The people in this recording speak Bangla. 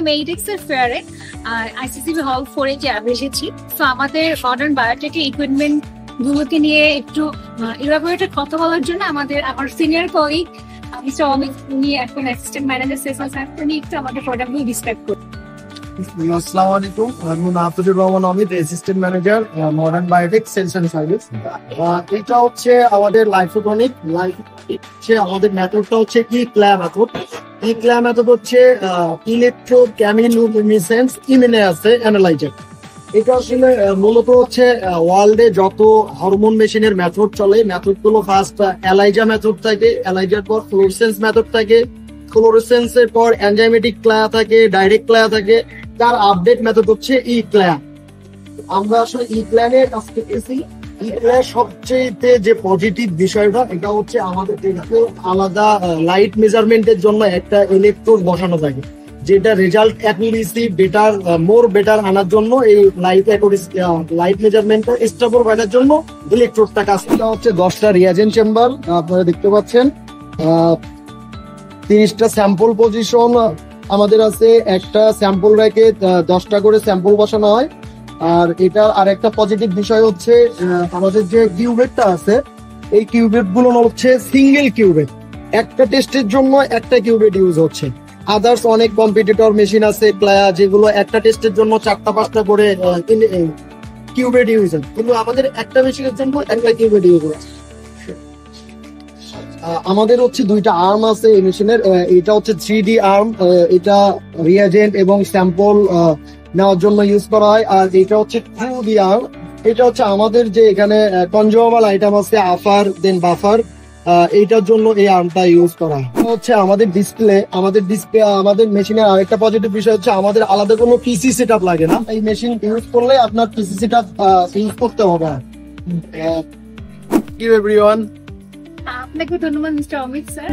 মেডিক্স এর ফেয়ারে আইসিসিবি হল 4-এ যে এসেছি। তো আমাদের মডার্ন বায়োটেকের ইকুইপমেন্ট গুলোকে নিয়ে একটু ইলাবোরেটেড কথা বলার জন্য আমার সিনিয়র কলিগ মিস্টার অমিত, উনি এখন assistant manager sales and service, উনি একটু আমাদের প্রোডাক্টগুলো ডিসক্রাইব করুন। আসসালামু আলাইকুম, আমি Nafizur Rahman Amit, assistant manager modern biotech sales and service. এটা হচ্ছে আমাদের লাইফোটনিক আমাদের মেথডটা হচ্ছে ইক্লা মেথড। ইক্লা মেথড হচ্ছে ইলেকট্রোকেমিলোলুমিনেসেন্স ইমিউনোঅ্যাসে অ্যানালাইজার। এটা আসলে মূলত হচ্ছে ওয়ার্ল্ডে যত হরমোন মেশিনের মেথড চলে, মেথড গুলো ফার্স্ট এলাইজা মেথড থাকে, এলাইজার পর ফ্লোরসেন্স মেথড থাকে, ফ্লোরসেন্সের পর এনজাইমেটিক ক্লায়া থাকে, ডাইরেক্ট ক্লায়া থাকে, তার আপডেট মেথড হচ্ছে ই ক্লায়া। আমরা আসলে ই ক্লায়ের কাছ থেকে ই ক্লায়ের সবচেয়ে যে পজিটিভ বিষয়টা, এটা হচ্ছে আমাদের আলাদা লাইট মেজারমেন্টের জন্য একটা ইলেকট্রোড বসানো থাকে, যেটা রেজাল্ট অ্যাকুরেসি বেটার আনার জন্য এই লাইট মেজারমেন্টটা স্টেবল রাখার জন্য ইলেকট্রোডটা কাজ করা হচ্ছে। 10টা রিয়াজেন্ট চেম্বার আপনারা দেখতে পাচ্ছেন, 30টা স্যাম্পল পজিশন আমাদের আছে। একটা স্যাম্পল রেখে 10টা করে স্যাম্পল বসানো হয়। আর এটা আরেকটা পজিটিভ বিষয় হচ্ছে আমাদের যে কিউবেটটা আছে, এই কিউবেট গুলো হচ্ছে সিঙ্গেল কিউবেট, একটা টেস্টের জন্য একটা কিউবেট ইউজ হচ্ছে। আদার্স অনেক কম্পিটিটর মেশিন আছে যেগুলো একটা টেস্টের জন্য 4টা-5টা করে কিউবেট ইউজ হয়, কিন্তু আমাদের একটা মেশিনের জন্য একটা কিউবেট ইউজ হচ্ছে। আমাদের হচ্ছে 2টা আর্ম আছে এই মেশিনের। এটা হচ্ছে 3D আর্ম, এটা রিয়াজেন্ট এবং স্যাম্পল নেওয়ার জন্য ইউজ করা হয়। আর এটা হচ্ছে 2D আর্ম, এটা হচ্ছে আমাদের যে এখানে কনজিউমাবল আইটেম আছে আফার দেন বাফার, এইটার জন্য এই আর্মটা ইউজ করা হয়। হচ্ছে আমাদের ডিসপ্লে আমাদের মেশিনের আরেকটা পজিটিভ বিষয় হচ্ছে আমাদের আলাদা কোনো পিসি সেটআপ লাগে না। এই মেশিন ইউজ করলে আপনার পিসি সেটআপ ইউজ করতে হবে না। Thank you everyone. আপনাকে ধন্যবাদ মিস্টার অমিত স্যার।